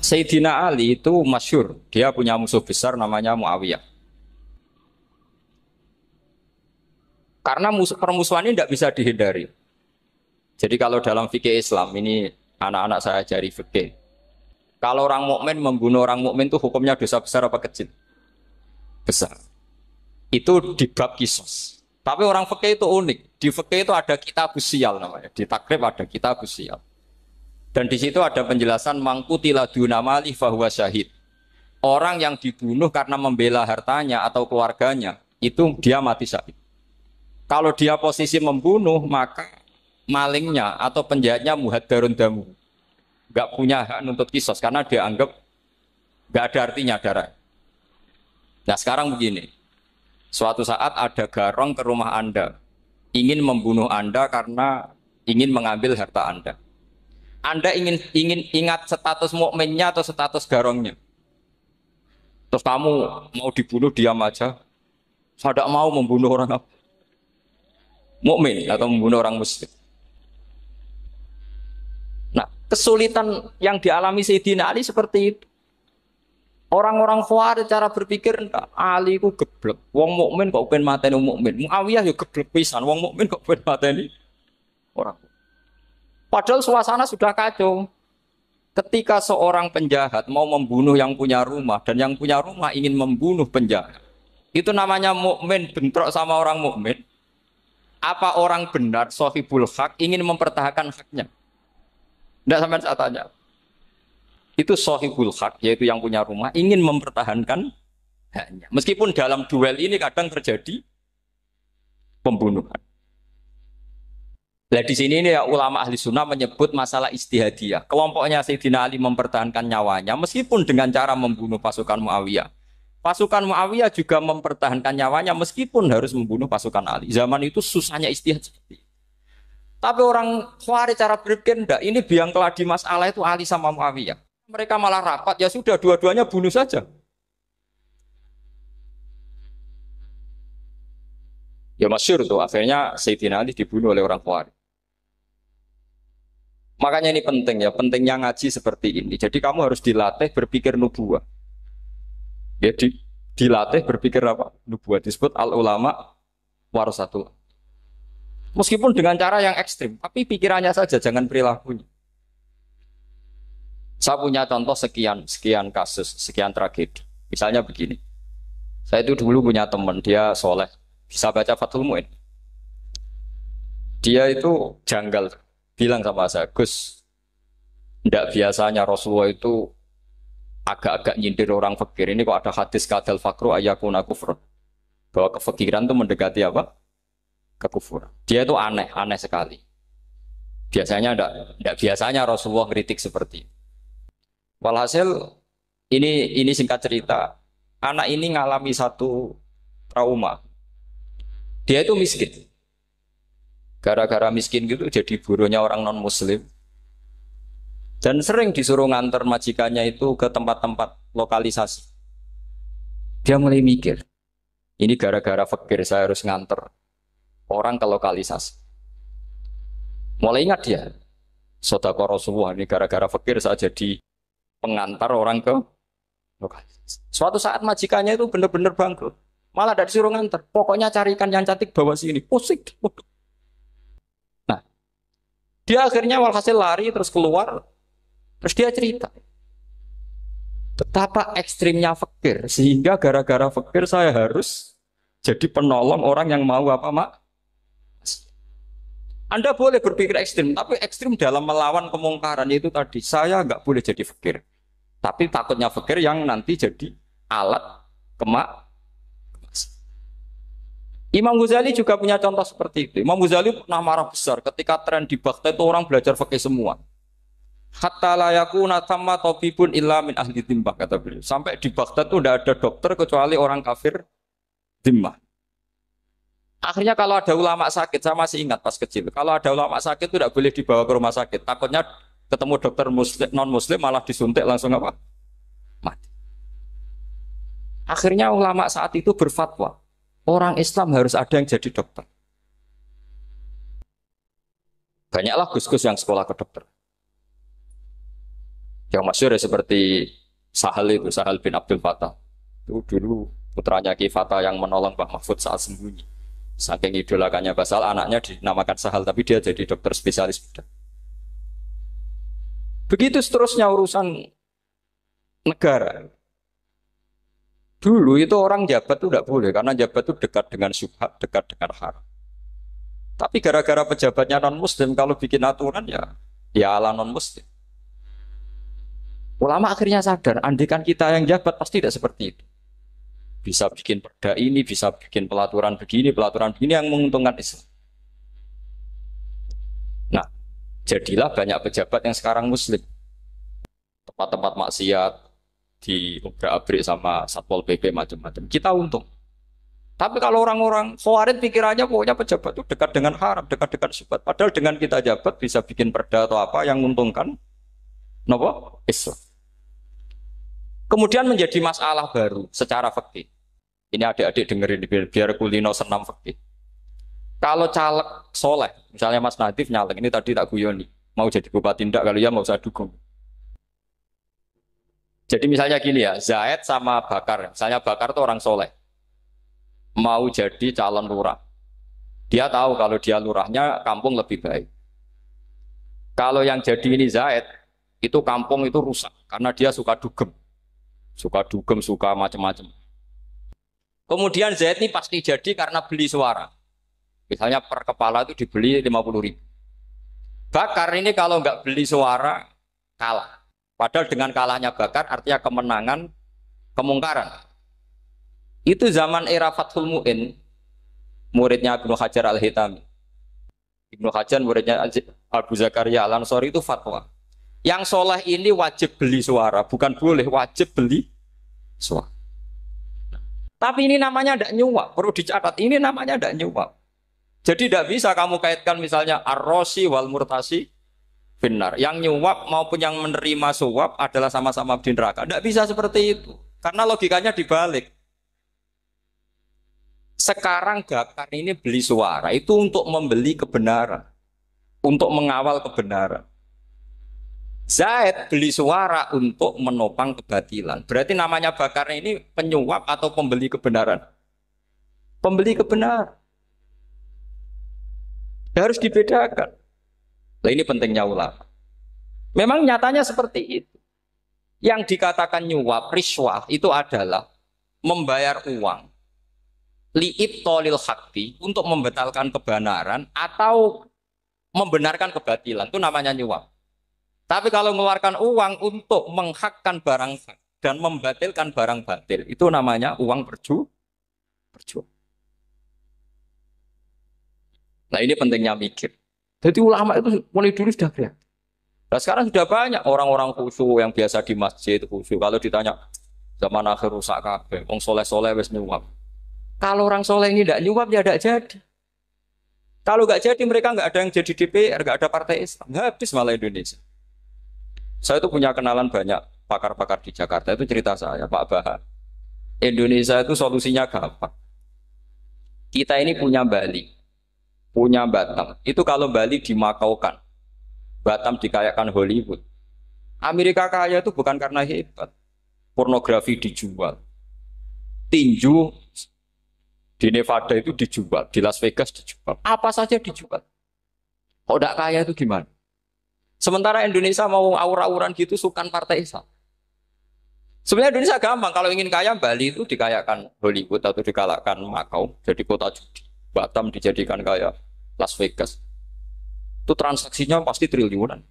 Sayyidina Ali itu masyhur, dia punya musuh besar namanya Muawiyah. Karena permusuhan ini tidak bisa dihindari. Jadi kalau dalam fikih Islam ini anak-anak saya ajari fikih. Kalau orang mukmin membunuh orang mukmin itu hukumnya dosa besar apa kecil? Besar. Itu di bab kisos. Tapi orang fikih itu unik. Di fikih itu ada kitab sial namanya. Di takrib ada kitab sial. Dan di situ ada penjelasan mangkutila dunamali fahuwa syahid. Orang yang dibunuh karena membela hartanya atau keluarganya, itu dia mati syahid. Kalau dia posisi membunuh, maka malingnya atau penjahatnya muhaddarun damu. Nggak punya hak nuntut kisos karena dia anggap nggak ada artinya darah. Nah sekarang begini, suatu saat ada garong ke rumah Anda, ingin membunuh Anda karena ingin mengambil harta Anda. Anda ingin ingat status mukminnya atau status garongnya. Terus kamu mau dibunuh diam aja. Saya tidak mau membunuh orang mukmin atau membunuh orang muslim. Nah, kesulitan yang dialami Sayyidina Ali seperti itu. Orang-orang Khawarij cara berpikir Ali ku geblek. Wong mukmin kok pengen mateni wong mukmin. Muawiyah yo geblek pisan. Wong mukmin kok pengen mateni orang. Padahal suasana sudah kacau. Ketika seorang penjahat mau membunuh yang punya rumah dan yang punya rumah ingin membunuh penjahat, itu namanya mukmin bentrok sama orang mukmin. Apa orang benar sahibul hak ingin mempertahankan haknya? Tidak sampai saya tanya. Itu sahibul hak, yaitu yang punya rumah ingin mempertahankan haknya. Meskipun dalam duel ini kadang terjadi pembunuhan. Nah di sini ini ya, ulama ahli sunnah menyebut masalah istihadiyah. Kelompoknya Sayyidina Ali mempertahankan nyawanya meskipun dengan cara membunuh pasukan Muawiyah. Pasukan Muawiyah juga mempertahankan nyawanya meskipun harus membunuh pasukan Ali. Zaman itu susahnya istihad seperti itu. Tapi orang Khawarij cara berpikir enggak, ini biang keladi masalah itu Ali sama Muawiyah. Mereka malah rapat, ya sudah dua-duanya bunuh saja. Ya masyhur tuh, akhirnya Sayyidina Ali dibunuh oleh orang Khawarij. Makanya ini penting ya, pentingnya ngaji seperti ini. Jadi kamu harus dilatih berpikir nubuah. Ya, dilatih berpikir apa? Nubuah disebut al ulama warasatul. Meskipun dengan cara yang ekstrim, tapi pikirannya saja, jangan perilakunya. Saya punya contoh sekian kasus, sekian tragedi. Misalnya begini, saya itu dulu punya teman, dia soleh, bisa baca Fathul Mu'in. Dia itu janggal, bilang sama saya, Gus, tidak biasanya Rasulullah itu agak-agak nyindir orang fakir. Ini kok ada hadis kadal fakru ayakuna kufur. Bahwa kefakiran itu mendekati apa? Kekufuran. Dia itu aneh, aneh sekali. Biasanya tidak biasanya Rasulullah kritik seperti itu. Walhasil ini singkat cerita, anak ini ngalami satu trauma. Dia itu miskin. Gara-gara miskin gitu jadi buruhnya orang non muslim. Dan sering disuruh nganter majikannya itu ke tempat-tempat lokalisasi. Dia mulai mikir, ini gara-gara fakir saya harus nganter orang ke lokalisasi. Mulai ingat dia, Sodako Rasulullah ini gara-gara fakir saya jadi pengantar orang ke lokalisasi. Suatu saat majikannya itu benar-benar bangkrut. Malah tidak disuruh nganter. Pokoknya carikan yang cantik bawa sini. Pusing. Nah, dia akhirnya walhasil lari terus keluar. Terus dia cerita betapa ekstrimnya fakir sehingga gara-gara fakir saya harus jadi penolong orang yang mau apa mak. Anda boleh berpikir ekstrim, tapi ekstrim dalam melawan kemungkaran itu tadi. Saya nggak boleh jadi fakir, tapi takutnya fakir yang nanti jadi alat kemak. Imam Ghazali juga punya contoh seperti itu. Imam Ghazali pernah marah besar ketika tren di Baghdad itu orang belajar fakih semua. Hatta layakuna thamma tabibun illa min ahli dhimmah, kata beliau. Sampai di Baghdad itu tidak ada dokter kecuali orang kafir dhimmah. Akhirnya kalau ada ulama sakit, saya masih ingat pas kecil, kalau ada ulama sakit itu tidak boleh dibawa ke rumah sakit. Takutnya ketemu dokter muslim, non muslim malah disuntik langsung apa? Mati. Akhirnya ulama saat itu berfatwa, orang Islam harus ada yang jadi dokter. Banyaklah gus-gus yang sekolah ke dokter. Yang masyhur ya seperti Sahal bin Abdul Fattah. Itu dulu putranya Ki Fatah yang menolong Mbah Mahfud saat sembunyi. Saking idolakannya Basal, anaknya dinamakan Sahal, tapi dia jadi dokter spesialis bedah. Begitu seterusnya urusan negara. Dulu itu orang jabat itu tidak boleh, karena jabat itu dekat dengan syubhat, dekat dengan haram. Tapi gara-gara pejabatnya non-muslim, kalau bikin aturan ya ala non-muslim. Ulama akhirnya sadar, andikan kita yang jabat pasti tidak seperti itu. Bisa bikin perda ini, bisa bikin pelaturan begini yang menguntungkan Islam. Nah, jadilah banyak pejabat yang sekarang muslim. Tempat-tempat maksiat diobrak-abrik sama Satpol PP macam-macam. Kita untung. Tapi kalau orang-orang Khawarij pikirannya pokoknya pejabat itu dekat dengan haram, dekat-dekat syubhat. Padahal dengan kita jabat bisa bikin perda atau apa yang menguntungkan Islam. Kemudian menjadi masalah baru secara fikih. Ini adik-adik dengerin biar kulino senam fikih. Kalau caleg soleh, misalnya Mas Nadif nyalek, ini tadi tak guyoni, mau jadi bupati ndak, kalau ya mau saya dukung. Jadi misalnya gini ya, Zaid sama Bakar, misalnya Bakar itu orang soleh, mau jadi calon lurah. Dia tahu kalau dia lurahnya kampung lebih baik. Kalau yang jadi ini Zaid, itu kampung itu rusak, karena dia suka dugem, suka macam-macam. Kemudian Zaid ini pasti jadi karena beli suara. Misalnya per kepala itu dibeli 50.000. Bakar ini kalau nggak beli suara, kalah. Padahal dengan kalahnya Bakar artinya kemenangan, kemungkaran. Itu zaman era Fathul Mu'in, muridnya Ibnu Hajar Al-Hitami. Ibnu Hajar muridnya Abu Zakaria Al-Ansori itu fatwa. Yang soleh ini wajib beli suara, bukan boleh, wajib beli suara. Tapi ini namanya tidak nyuap, perlu dicatat, ini namanya tidak nyuap. Jadi tidak bisa kamu kaitkan misalnya ar-rosi wal murtasi benar. Yang nyuap maupun yang menerima suap adalah sama-sama di neraka. Tidak bisa seperti itu. Karena logikanya dibalik. Sekarang Bakar ini beli suara itu untuk membeli kebenaran. Untuk mengawal kebenaran. Zaid beli suara untuk menopang kebatilan. Berarti namanya Bakar ini penyuap atau pembeli kebenaran? Pembeli kebenaran. Harus dibedakan. Nah ini pentingnya ulama. Memang nyatanya seperti itu. Yang dikatakan nyuap, riswah itu adalah membayar uang li'ibtolil haqqi untuk membatalkan kebenaran atau membenarkan kebatilan. Itu namanya nyuap. Tapi kalau mengeluarkan uang untuk menghakkan barang hak dan membatalkan barang batil, itu namanya uang perjuangan. Nah ini pentingnya mikir. Jadi ulama itu mulai dulu sudah kreatif. Nah sekarang sudah banyak orang-orang khusyuk yang biasa di masjid khusyuk. Kalau ditanya zaman akhir rusak kabeh, wong soleh-soleh wis nyuap. Kalau orang soleh ini tidak nyuap ya tidak jadi. Kalau nggak jadi mereka nggak ada yang jadi DPR, nggak ada partai Islam, habis malah Indonesia. Saya itu punya kenalan banyak pakar-pakar di Jakarta, itu cerita saya, Pak Bahar. Indonesia itu solusinya gampang. Kita ini punya Bali, punya Batam. Itu kalau Bali dimakaukan, Batam dikayakan Hollywood. Amerika kaya itu bukan karena hebat. Pornografi dijual. Tinju di Nevada itu dijual, di Las Vegas dijual. Apa saja dijual. Kok tidak kaya itu gimana? Sementara Indonesia mau aur-auran gitu sukan partai Islam. Sebenarnya Indonesia gampang. Kalau ingin kaya, Bali itu dikayakan Hollywood atau dikalahkan Makau. Jadi kota judi. Batam dijadikan kaya Las Vegas. Itu transaksinya pasti triliunan.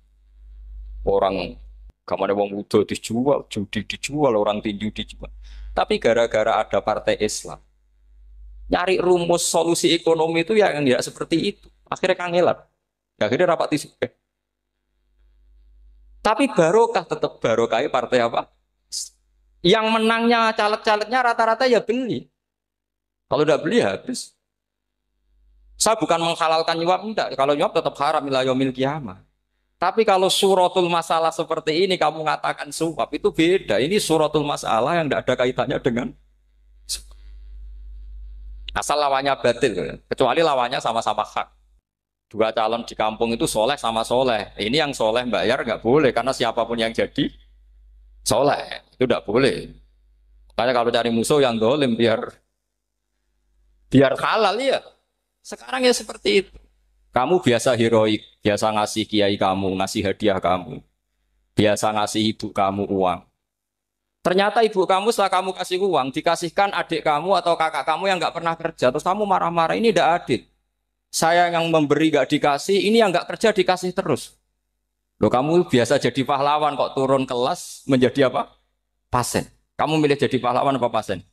Orang kamane wong muda dijual, judi dijual, orang tinju dijual. Tapi gara-gara ada partai Islam, nyari rumus solusi ekonomi itu yang tidak seperti itu. Akhirnya kangelan. Akhirnya rapat isu. Tapi barokah tetap barokah partai apa? Yang menangnya caleg-calegnya rata-rata ya beli. Kalau tidak beli habis. Saya bukan menghalalkan nyuap, enggak. Kalau nyuap tetap haram ila yaumil qiyamah. Tapi kalau suratul masalah seperti ini kamu mengatakan suap itu beda. Ini suratul masalah yang tidak ada kaitannya dengan asal lawannya batil, kecuali lawannya sama-sama hak. Dua calon di kampung itu soleh sama soleh. Ini yang soleh bayar nggak boleh karena siapapun yang jadi soleh. Itu tidak boleh. Makanya kalau cari musuh yang dolim biar halal ya. Sekarang ya seperti itu. Kamu biasa heroik, biasa ngasih kiai kamu, ngasih hadiah kamu, biasa ngasih ibu kamu uang. Ternyata ibu kamu setelah kamu kasih uang, dikasihkan adik kamu atau kakak kamu yang nggak pernah kerja, terus kamu marah-marah, ini tidak adil. Saya yang memberi nggak dikasih, ini yang nggak kerja dikasih terus. Loh kamu biasa jadi pahlawan kok turun kelas menjadi apa? Pasien. Kamu milih jadi pahlawan apa pasien?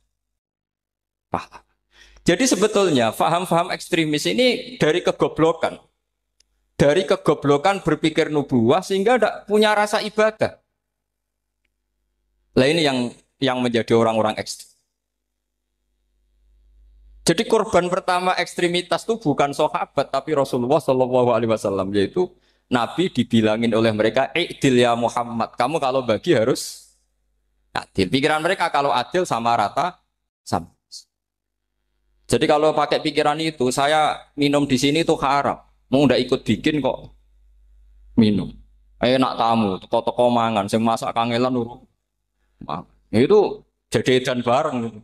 Pahlawan. Jadi sebetulnya faham-faham ekstremis ini dari kegoblokan. Dari kegoblokan berpikir nubuah sehingga tidak punya rasa ibadah. Lah ini yang menjadi orang-orang ekstrim. Jadi korban pertama ekstremitas itu bukan sahabat tapi Rasulullah Shallallahu Alaihi Wasallam, yaitu Nabi dibilangin oleh mereka, "I'dil ya Muhammad, kamu kalau bagi harus adil." Pikiran mereka kalau adil sama rata sama. Jadi kalau pakai pikiran itu, saya minum di sini itu haram. Mau ndak ikut bikin kok minum. Enak tamu, toko-toko mangan, sing masak kangelan urung. Itu jadi edan bareng.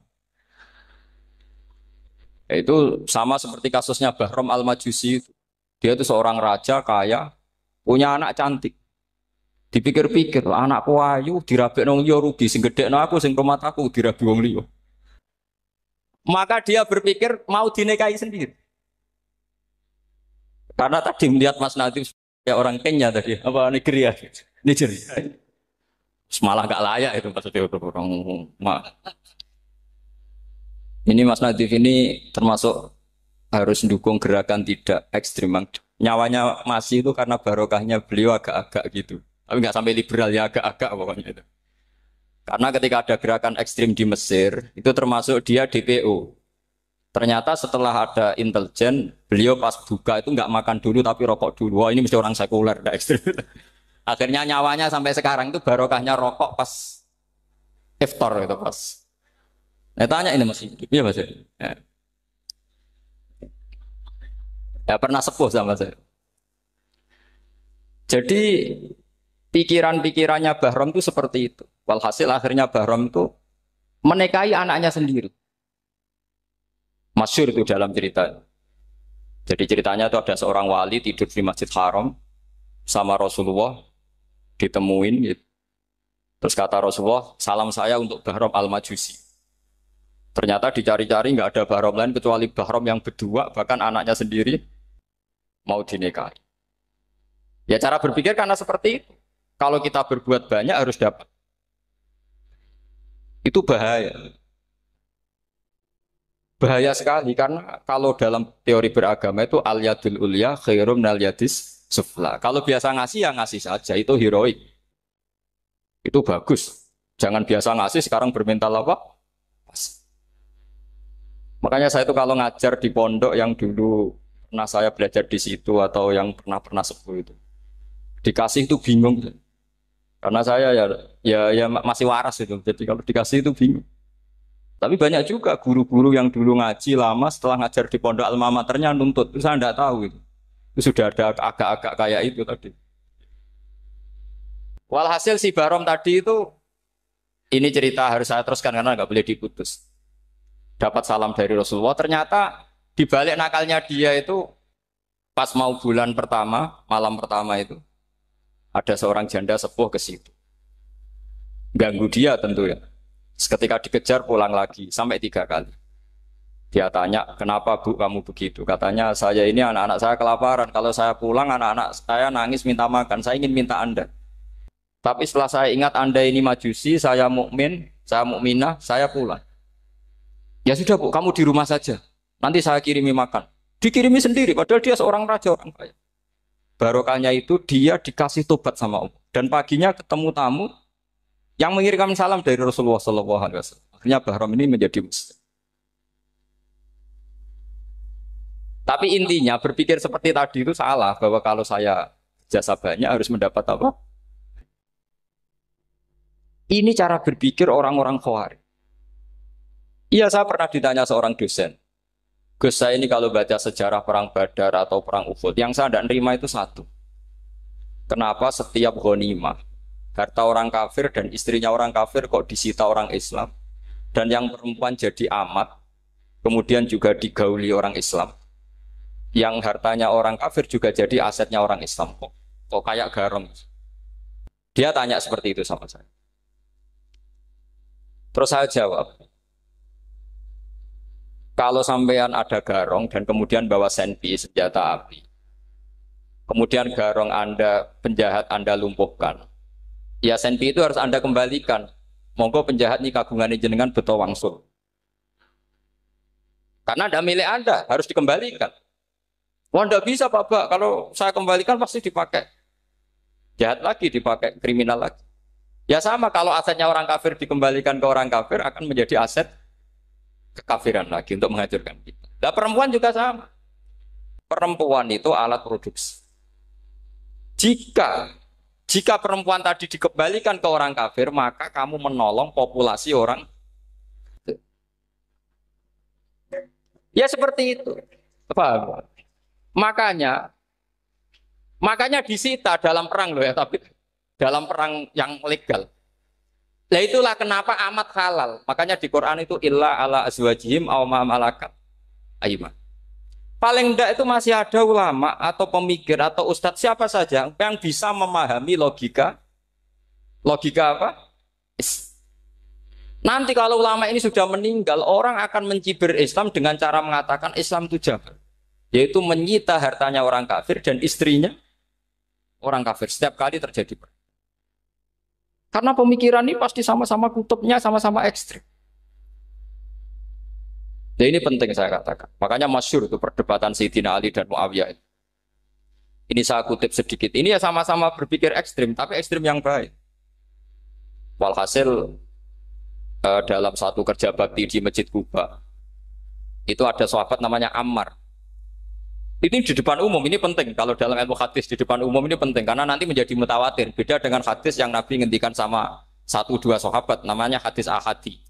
Itu sama seperti kasusnya Bahram Al-Majusi. Dia itu seorang raja kaya, punya anak cantik. Dipikir-pikir, anakku ayu dirabi nang liya rugi, sing gedhekno aku sing rumah aku dirabi wong liya. Maka dia berpikir mau dinikahi sendiri. Karena tadi melihat Mas Nadif kayak orang Kenya tadi, apa Nigeria? Nigeria. Malah gak layak itu maksudnya untuk orang. Ini Mas Nadif ini termasuk harus mendukung gerakan tidak ekstrim. Nyawanya masih itu karena barokahnya beliau agak-agak gitu. Tapi nggak sampai liberal ya, agak-agak pokoknya itu. Karena ketika ada gerakan ekstrim di Mesir, itu termasuk dia DPO. Ternyata setelah ada intelijen, beliau pas buka itu nggak makan dulu tapi rokok dulu. Wah ini mesti orang sekuler, tidak ekstrim. Akhirnya nyawanya sampai sekarang itu barokahnya rokok pas iftar itu pas. Nah, tanya ini masih hidup, iya mas. Ya pernah sepuh sama saya. Jadi pikiran-pikirannya Bahram itu seperti itu. Walhasil akhirnya Bahram itu menikahi anaknya sendiri. Masyhur itu dalam cerita. Jadi ceritanya itu ada seorang wali tidur di Masjid Haram sama Rasulullah, ditemuin gitu. Terus kata Rasulullah, salam saya untuk Bahram Al-Majusi. Ternyata dicari-cari nggak ada Bahram lain kecuali Bahram yang berdua, bahkan anaknya sendiri mau dinikahi. Ya cara berpikir karena seperti itu. Kalau kita berbuat banyak harus dapat. Itu bahaya. Bahaya sekali karena kalau dalam teori beragama itu al-yadul ulya khairum minal yadis sufla. Kalau biasa ngasih ya ngasih saja, itu heroik. Itu bagus. Jangan biasa ngasih sekarang bermental apa? Makanya saya itu kalau ngajar di pondok yang dulu pernah saya belajar di situ atau yang pernah sepuh itu, dikasih itu bingung. Karena saya ya masih waras itu. Jadi kalau dikasih itu bingung. Tapi banyak juga guru-guru yang dulu ngaji lama setelah ngajar di pondok alma maternya nuntut. Itu saya tidak tahu itu. Itu sudah ada agak-agak kayak itu tadi. Walhasil si Barom tadi itu, ini cerita harus saya teruskan karena nggak boleh diputus. Dapat salam dari Rasulullah. Ternyata di balik nakalnya dia itu pas mau bulan pertama, malam pertama itu ada seorang janda sepuh ke situ. Ganggu dia tentu ya. Ketika dikejar pulang lagi sampai 3 kali. Dia tanya, kenapa bu kamu begitu? Katanya saya ini anak-anak saya kelaparan. Kalau saya pulang anak-anak saya nangis minta makan. Saya ingin minta Anda. Tapi setelah saya ingat Anda ini majusi, saya mukmin, saya mukminah, saya pulang. Ya sudah bu, kamu di rumah saja. Nanti saya kirimi makan. Dikirimi sendiri, padahal dia seorang raja orang kaya. Barokahnya itu dia dikasih tobat sama Allah. Dan paginya ketemu tamu yang mengirimkan salam dari Rasulullah SAW. Akhirnya Bahram ini menjadi muslim. Tapi intinya berpikir seperti tadi itu salah. Bahwa kalau saya jasa banyak harus mendapat apa? Ini cara berpikir orang-orang Khawarij. Iya, saya pernah ditanya seorang dosen. Gus, saya ini kalau baca sejarah perang Badar atau perang Uhud, yang saya tidak nerima itu satu. Kenapa setiap ghanimah harta orang kafir dan istrinya orang kafir kok disita orang Islam. Dan yang perempuan jadi amat, kemudian juga digauli orang Islam. Yang hartanya orang kafir juga jadi asetnya orang Islam. Kok kayak garong. Dia tanya seperti itu sama saya. Terus saya jawab, kalau sampean ada garong dan kemudian bawa senpi, senjata api, kemudian garong Anda, penjahat Anda lumpuhkan, ya senpi itu harus Anda kembalikan. Monggo penjahat ini kagungan jenengan beto wangsul. Karena ada milik Anda, harus dikembalikan. Wah, tidak bisa Pak, kalau saya kembalikan pasti dipakai jahat lagi, dipakai kriminal lagi. Ya sama, kalau asetnya orang kafir dikembalikan ke orang kafir akan menjadi aset kekafiran lagi untuk menghancurkan kita. Nah, perempuan juga sama. Perempuan itu alat produksi. Jika perempuan tadi dikembalikan ke orang kafir, maka kamu menolong populasi orang. Ya seperti itu. Paham? Makanya disita dalam perang loh ya, tapi dalam perang yang legal. Nah itulah kenapa amat halal. Makanya di Quran itu illa ala azwajihim aw ma malakat aymah. Paling enggak itu masih ada ulama atau pemikir atau ustadz siapa saja yang bisa memahami logika apa? Nanti kalau ulama ini sudah meninggal, orang akan mencibir Islam dengan cara mengatakan Islam itu jahat, yaitu menyita hartanya orang kafir dan istrinya orang kafir setiap kali terjadi perang. Karena pemikiran ini pasti sama-sama kutubnya, sama-sama ekstrim. Nah ini penting saya katakan. Makanya masyhur itu perdebatan Sayyidina Ali dan Muawiyah. Ini saya kutip sedikit. Ini ya sama-sama berpikir ekstrim, tapi ekstrim yang baik. Walhasil dalam satu kerja bakti di Masjid Kuba, itu ada sahabat namanya Ammar. Ini di depan umum, ini penting. Kalau dalam ilmu hadis di depan umum ini penting karena nanti menjadi mutawatir. Beda dengan hadis yang Nabi ngendikan sama 1-2 sahabat, namanya hadis ahadi.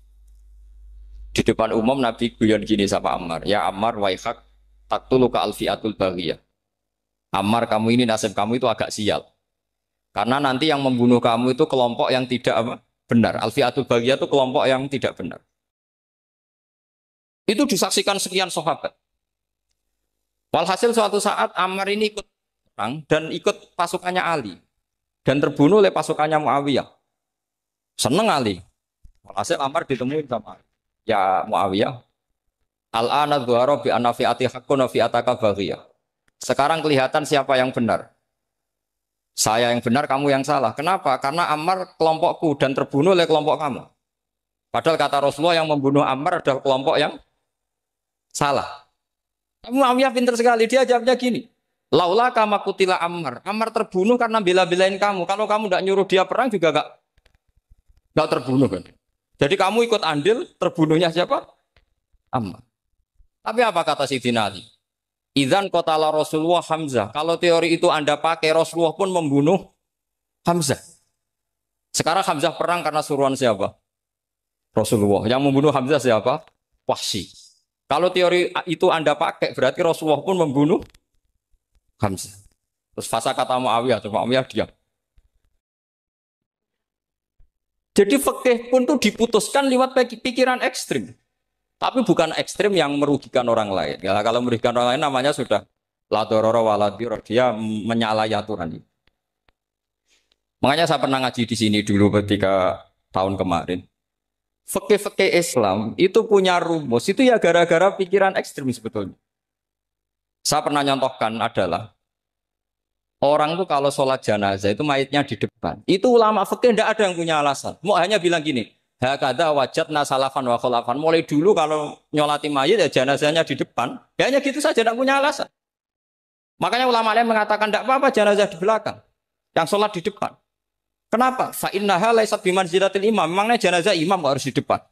Di depan umum Nabi guyon gini sama Ammar, ya Ammar waihak taktuluka alfiatul baghiyah. Ammar, kamu ini nasib kamu itu agak sial. Karena nanti yang membunuh kamu itu kelompok yang tidak benar. Alfiatul baghiyah itu kelompok yang tidak benar. Itu disaksikan sekian sahabat. Walhasil suatu saat Ammar ini ikut perang dan ikut pasukannya Ali dan terbunuh oleh pasukannya Muawiyah. Seneng Ali. Walhasil Ammar ditemuin sama ya Muawiyah. Al-ana dhuhara bi anna fi'ati haqqun wa fi'ataka baghiyah. Sekarang kelihatan siapa yang benar. Saya yang benar, kamu yang salah. Kenapa? Karena Ammar kelompokku dan terbunuh oleh kelompok kamu. Padahal kata Rasulullah yang membunuh Ammar adalah kelompok yang salah. Muawiyah pintar sekali, dia jawabnya gini. Laula kama kutila Ammar. Ammar terbunuh karena bela-belain kamu. Kalau kamu tidak nyuruh dia perang juga enggak terbunuh kan. Jadi kamu ikut andil, terbunuhnya siapa? Ammar. Tapi apa kata Sayyidina Ali? Idzan qatala Rasulullah Hamzah. Kalau teori itu Anda pakai, Rasulullah pun membunuh Hamzah. Sekarang Hamzah perang karena suruhan siapa? Rasulullah. Yang membunuh Hamzah siapa? Wahsy. Kalau teori itu Anda pakai, berarti Rasulullah pun membunuh Hamzah. Terus fasa kata Muawiyah, terus Muawiyah diam. Jadi fikih pun tuh diputuskan lewat pikiran ekstrim. Tapi bukan ekstrim yang merugikan orang lain. Ya, kalau merugikan orang lain namanya sudah la dororo wa la dirar. Dia menyalahi aturan. Makanya saya pernah ngaji di sini dulu ketika tahun kemarin. Fikih-fikih Islam itu punya rumus, itu ya gara-gara pikiran ekstrim sebetulnya. Saya pernah nyontohkan adalah orang itu kalau sholat jenazah itu mayitnya di depan. Itu ulama fikih tidak ada yang punya alasan. Mau hanya bilang gini, hakadha wajadna salafan wa khalafan. Mulai dulu kalau nyolati mayit ya jenazahnya di depan. Ya hanya gitu saja, tidak punya alasan. Makanya ulama lain mengatakan tidak apa-apa jenazah di belakang, yang sholat di depan. Kenapa? Fa innaha laysat bimanzilatil imam. Memangnya jenazah imam kok harus di depan?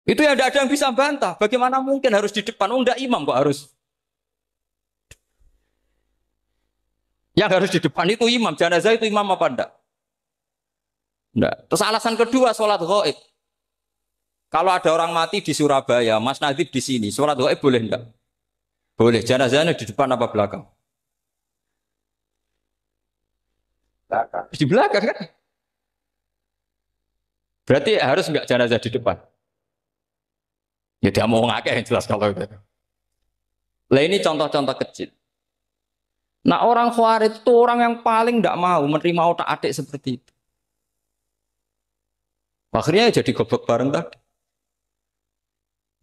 Itu ya tidak ada yang bisa bantah. Bagaimana mungkin harus di depan? Oh, enggak imam kok harus. Yang harus di depan itu imam. Jenazah itu imam apa enggak? Enggak. Terus alasan kedua sholat ghaib. Kalau ada orang mati di Surabaya, Mas Nadib di sini, sholat ghaib boleh enggak? Boleh. Jenazahnya di depan apa belakang? Di belakang kan? Berarti harus nggak jenazah di depan? Ya dia mau ngake yang jelas kalau itu. Lah ini contoh-contoh kecil. Nah orang Khawarij itu orang yang paling tidak mau menerima otak adik seperti itu. Akhirnya jadi goblok bareng tadi.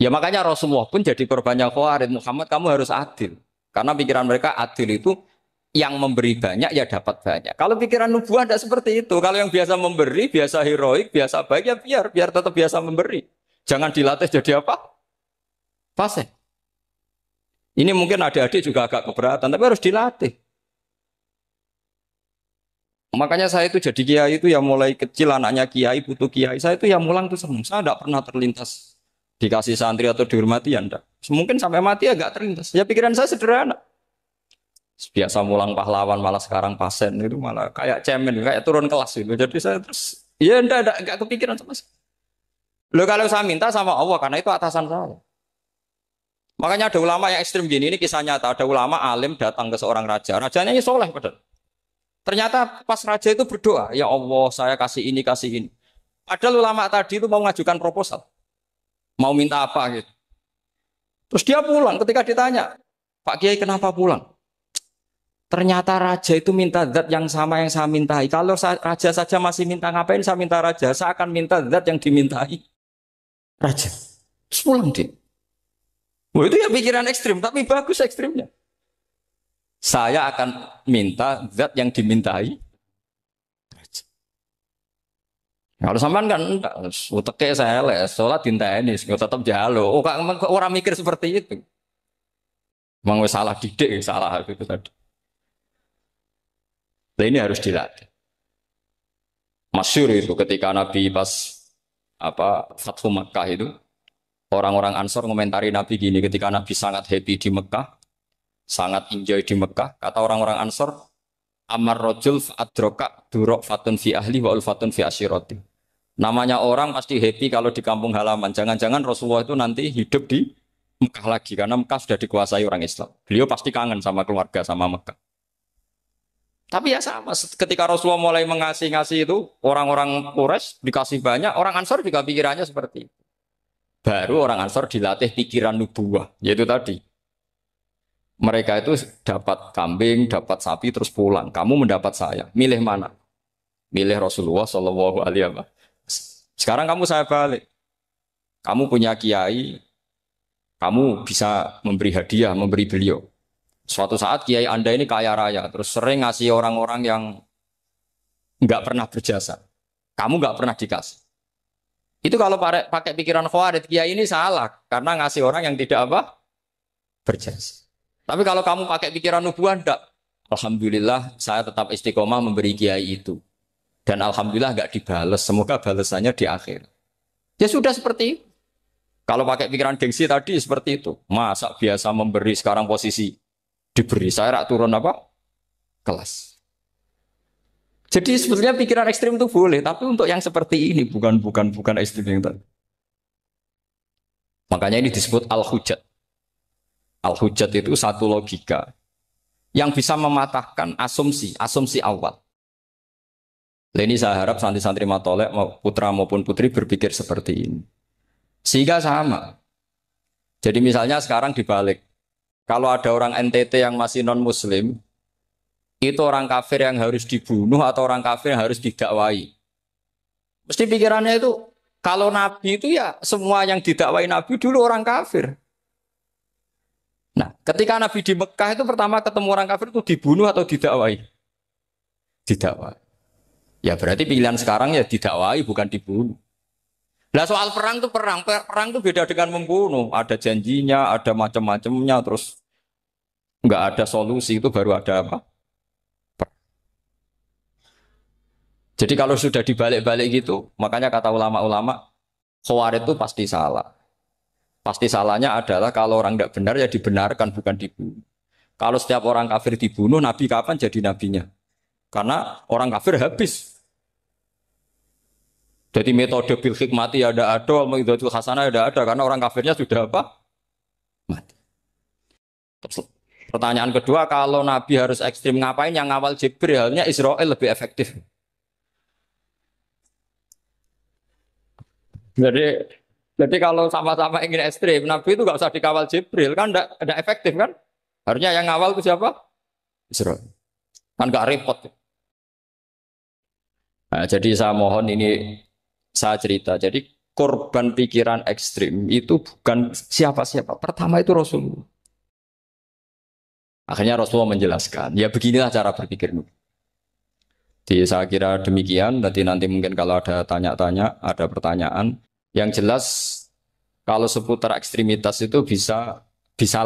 Ya makanya Rasulullah pun jadi korbannya Khawarij. Muhammad kamu harus adil. Karena pikiran mereka adil itu yang memberi banyak ya dapat banyak. Kalau pikiran nubuah tidak seperti itu. Kalau yang biasa memberi, biasa heroik, biasa baik ya biar tetap biasa memberi. Jangan dilatih jadi apa? Fasih. Ini mungkin adik-adik juga agak keberatan, tapi harus dilatih. Makanya saya itu jadi kiai itu ya mulai kecil anaknya kiai butuh kiai. Saya itu ya mulang tuh senang. Saya tidak pernah terlintas dikasih santri atau dihormati ya enggak. Mungkin sampai mati agak terlintas. Ya pikiran saya sederhana. Biasa mulang pahlawan malah sekarang pasen itu malah kayak cemen, kayak turun kelas itu. Jadi saya terus ya enggak kepikiran sama sekali. Loh kalau saya minta sama Allah karena itu atasan saya. Makanya ada ulama yang ekstrim gini, ini kisah nyata. Ada ulama alim datang ke seorang raja. Rajanya ini soleh padahal. Ternyata pas raja itu berdoa, ya Allah saya kasih ini, kasih ini. Padahal ulama tadi itu mau mengajukan proposal. Mau minta apa gitu. Terus dia pulang ketika ditanya, Pak Kiai kenapa pulang? Ternyata raja itu minta zat yang sama yang saya mintai. Kalau raja saja masih minta ngapain saya minta raja, saya akan minta zat yang dimintai raja. Terus pulang dia. Wah itu ya pikiran ekstrim, tapi bagus ekstrimnya. Saya akan minta zat yang dimintai. Kalau sampean kan enggak, uteke saya les, sholat dinteni, tetap jalo. Oh, orang mikir seperti itu. Memang salah didik, salah itu tadi. Nah, ini harus dilatih. Masyhur itu ketika Nabi pas Fathu Makkah itu, orang-orang Ansor ngomentari Nabi gini, ketika Nabi sangat happy di Mekah, sangat enjoy di Mekah, kata orang-orang Ansor, Amar rojul adroka durok fatun fi ahli wa ulfatun fi asyiroti. Namanya orang pasti happy kalau di kampung halaman. Jangan-jangan Rasulullah itu nanti hidup di Mekah lagi, karena Mekah sudah dikuasai orang Islam. Beliau pasti kangen sama keluarga, sama Mekah. Tapi ya sama, ketika Rasulullah mulai ngasih itu, orang-orang Quraisy dikasih banyak, orang Ansor juga pikirannya seperti itu. Baru orang Ansor dilatih pikiran nubuwah, yaitu tadi. Mereka itu dapat kambing, dapat sapi, terus pulang. Kamu mendapat saya, milih mana? Milih Rasulullah Shallallahu Alaihi Wasallam. Sekarang kamu saya balik. Kamu punya kiai, kamu bisa memberi hadiah, memberi beliau. Suatu saat kiai Anda ini kaya raya, terus sering ngasih orang-orang yang nggak pernah berjasa. Kamu nggak pernah dikasih. Itu kalau pakai pikiran Khawarij, kiai ini salah karena ngasih orang yang tidak berjasa. Tapi kalau kamu pakai pikiran nubuah, enggak. Alhamdulillah saya tetap istiqomah memberi kiai itu. Dan alhamdulillah nggak dibales. Semoga balasannya di akhir. Ya sudah seperti itu. Kalau pakai pikiran gengsi tadi seperti itu. Masa biasa memberi sekarang posisi diberi, saya rak turun kelas. Jadi sebetulnya pikiran ekstrim itu boleh, tapi untuk yang seperti ini bukan ekstrim yang tadi. Makanya ini disebut al-hujjat. Al-hujjat itu satu logika yang bisa mematahkan asumsi awal. Ini saya harap santri-santri matolek putra maupun putri berpikir seperti ini. Sehingga sama. Jadi misalnya sekarang dibalik. Kalau ada orang NTT yang masih non-muslim, itu orang kafir yang harus dibunuh atau orang kafir yang harus didakwai. Mesti pikirannya itu, kalau Nabi itu ya semua yang didakwai Nabi dulu orang kafir. Nah, ketika Nabi di Mekah itu pertama ketemu orang kafir itu dibunuh atau didakwai? Didakwai. Ya berarti pilihan sekarang ya didakwai bukan dibunuh. Nah soal perang itu beda dengan membunuh. Ada janjinya, ada macam-macamnya, terus nggak ada solusi itu baru ada apa? Jadi kalau sudah dibalik-balik gitu, makanya kata ulama-ulama, Khawarij itu pasti salah. Pasti salahnya adalah kalau orang nggak benar ya dibenarkan bukan dibunuh. Kalau setiap orang kafir dibunuh, Nabi kapan jadi nabinya? Karena orang kafir habis. Jadi metode bil hikmati ada, metode hasanah ada, karena orang kafirnya sudah apa? Mati. Pertanyaan kedua, kalau Nabi harus ekstrim ngapain yang ngawal Jibril? Halnya Israel lebih efektif. Jadi jadi kalau sama-sama ingin ekstrim, Nabi itu nggak usah dikawal Jibril kan, enggak efektif kan? Harusnya yang ngawal itu siapa? Israel. Kan nggak repot. Nah, jadi saya mohon ini saya cerita. Jadi korban pikiran ekstrim itu bukan siapa-siapa. Pertama itu Rasulullah. Akhirnya Rasulullah menjelaskan, ya beginilah cara berpikir. Jadi saya kira demikian. Nanti mungkin kalau ada tanya-tanya, ada pertanyaan. Yang jelas kalau seputar ekstremitas itu bisa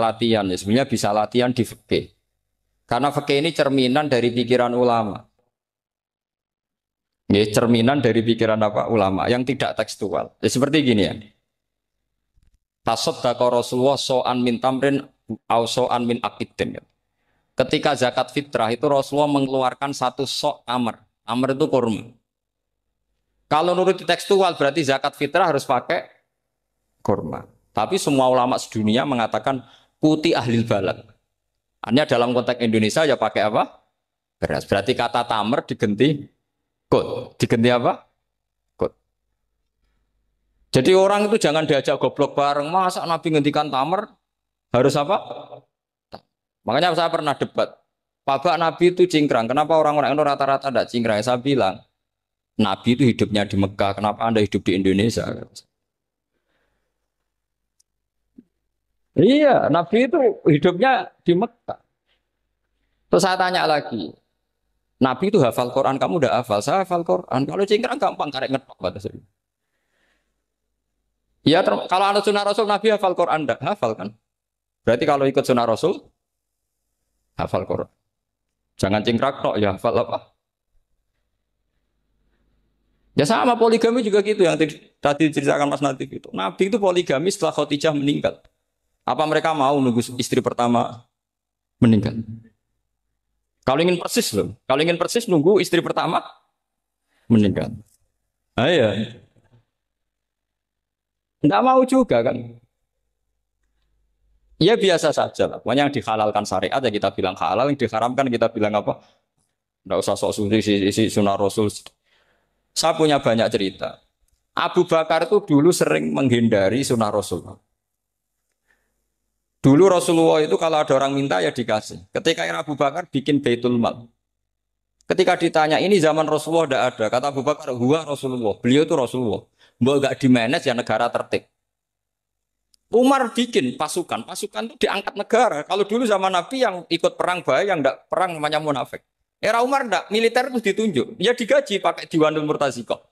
latihan. Ya. Sebenarnya bisa latihan di fikih. Karena fikih ini cerminan dari pikiran ulama. Ya, cerminan dari pikiran apa ulama yang tidak tekstual. Ya, seperti gini ya. Tasaddaqa Rasulullah so'an min tamrin au so'an min akidin. Ketika zakat fitrah itu Rasulullah mengeluarkan satu sok amr. Amr itu kurma. Kalau menurut tekstual berarti zakat fitrah harus pakai kurma. Tapi semua ulama sedunia mengatakan putih ahlil balad. Hanya dalam konteks Indonesia ya pakai apa? Beras. Berarti kata tamr diganti kut. Diganti apa? Kut. Jadi orang itu jangan diajak goblok bareng. Masa Nabi ngendikan tamr harus apa? Makanya saya pernah debat. Pak Nabi itu cingkrang. Kenapa orang-orang itu rata-rata tidak cingkrang? Saya bilang, Nabi itu hidupnya di Mekah. Kenapa Anda hidup di Indonesia? Iya, Nabi itu hidupnya di Mekah. Terus saya tanya lagi, Nabi itu hafal Quran, kamu udah hafal? Saya hafal Quran. Kalau cingkrang gampang, karek ngetok kata saya. Ya, kalau ada sunnah Rasul, Nabi hafal Quran, enggak? Hafal kan? Berarti kalau ikut sunnah Rasul, hafal Quran. Jangan cingkrak tok, ya hafal apa? Ya sama poligami juga gitu yang tadi diceritakan Mas Natif itu. Nabi itu poligami setelah Khadijah meninggal. Apa mereka mau nunggu istri pertama meninggal? Kalau ingin persis loh. Kalau ingin persis nunggu istri pertama meninggal. Ah iya. Enggak mau juga kan. Ya biasa saja lah. Pokoknya yang dihalalkan syariat ya kita bilang halal, yang diharamkan kita bilang apa? Enggak usah sok suci si sunnah Rasul. Saya punya banyak cerita. Abu Bakar itu dulu sering menghindari sunnah Rasul. Dulu Rasulullah itu kalau ada orang minta ya dikasih. Ketika Abu Bakar bikin Baitul Mal. Ketika ditanya ini zaman Rasulullah tidak ada. Kata Abu Bakar, huwa Rasulullah. Beliau itu Rasulullah. Mbak gak di-manage ya negara tertib. Umar bikin pasukan. Pasukan itu diangkat negara. Kalau dulu zaman Nabi yang ikut perang bahaya, yang tidak perang namanya munafik. Era Umar enggak, militer itu ditunjuk. Ya digaji pakai Diwanul Murtazikoh.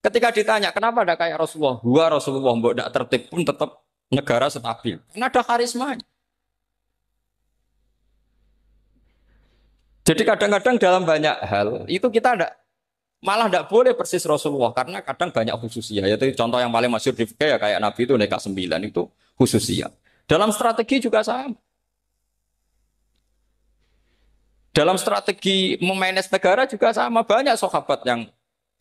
Ketika ditanya, kenapa ada kayak Rasulullah? Huwa Rasulullah, mbok enggak tertib pun tetap negara stabil. Karena ada karismanya. Jadi kadang-kadang dalam banyak hal, itu kita malah tidak boleh persis Rasulullah. Karena kadang banyak khususnya. Yaitu contoh yang paling masyhur di fikih ya kayak Nabi itu Neka 9 itu khususnya. Dalam strategi juga sama. Dalam strategi memanage negara juga sama. Banyak sahabat yang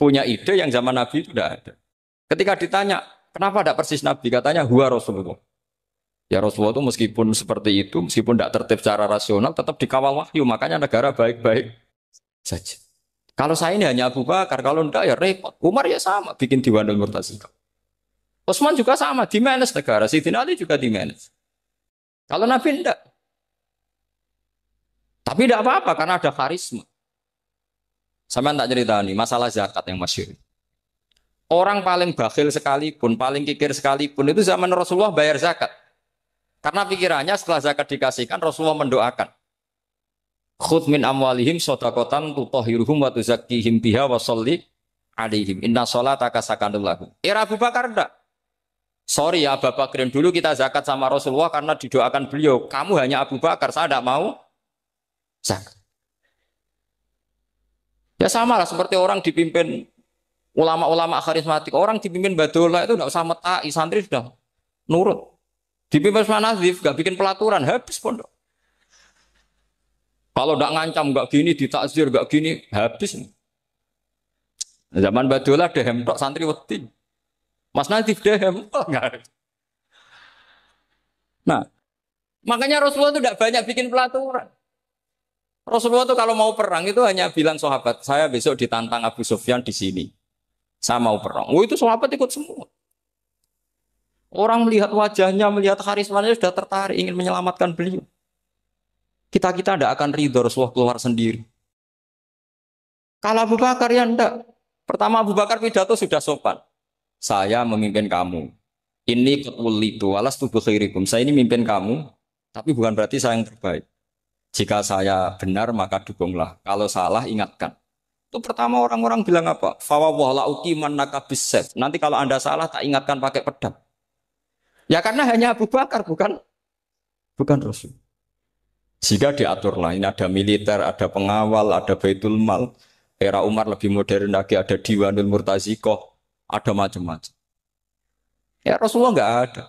punya ide yang zaman Nabi itu tidak ada. Ketika ditanya, kenapa tidak persis Nabi? Katanya, huwa Rasulullah. Ya Rasulullah itu meskipun seperti itu, meskipun tidak tertib secara rasional, tetap dikawal wahyu. Makanya negara baik-baik saja. Kalau saya ini hanya Abu Bakar, kalau tidak ya repot. Umar ya sama, bikin Diwanul Murtazikoh. Utsman juga sama, di manage negara. Sayyidina Ali juga di manage. Kalau Nabi tidak. Tapi tidak apa-apa karena ada karisma. Sama tak cerita nih, masalah zakat yang masyhur. Orang paling bakhil sekalipun, paling kikir sekalipun itu zaman Rasulullah bayar zakat. Karena pikirannya setelah zakat dikasihkan Rasulullah mendoakan. Khudh min amwalihim shadaqatan tutahhiruhum wa tuzakkihim biha wa sholli alaihim. Inna sholataka sakanul lahum. Era Abu Bakar enggak. Sorry ya Abu Bakrin, dulu kita zakat sama Rasulullah karena didoakan beliau. Kamu hanya Abu Bakar, saya tidak mau zakat. Ya sama lah seperti orang dipimpin ulama-ulama karismatik. Orang dipimpin Badola itu tidak usah metai, santri sudah nurut. Dipimpin Usman Nazif, gak bikin pelaturan, habis pondok. Kalau tidak ngancam, gak gini, ditakzir, gak gini, habis. Zaman Badola dehem tok santri wedi. Mas Nazif dehem. Nah, Makanya Rasulullah itu tidak banyak bikin pelaturan. Rasulullah itu kalau mau perang itu hanya bilang sahabat, saya besok ditantang Abu Sufyan di sini. Saya mau perang. Oh itu sahabat ikut semua. Orang melihat wajahnya, melihat karismanya sudah tertarik ingin menyelamatkan beliau. Kita tidak akan ridho Rasulullah keluar sendiri. Kalau Abu Bakar ya enggak. Pertama Abu Bakar pidato sudah sopan. Saya memimpin kamu. Ini ketulitu alas tubuh khairikum. Saya ini memimpin kamu, tapi bukan berarti saya yang terbaik. Jika saya benar maka dukunglah. Kalau salah ingatkan. Itu pertama orang-orang bilang apa? Fawwah uqiman nakabisef. Nanti kalau Anda salah tak ingatkan pakai pedang. Ya karena hanya Abu Bakar bukan Rasul. Jika diaturlah, ini ada militer, ada pengawal, ada Baitul Mal. Era Umar lebih modern lagi, ada Diwanul Murtazikoh, ada macam-macam. Ya Rasulullah nggak ada.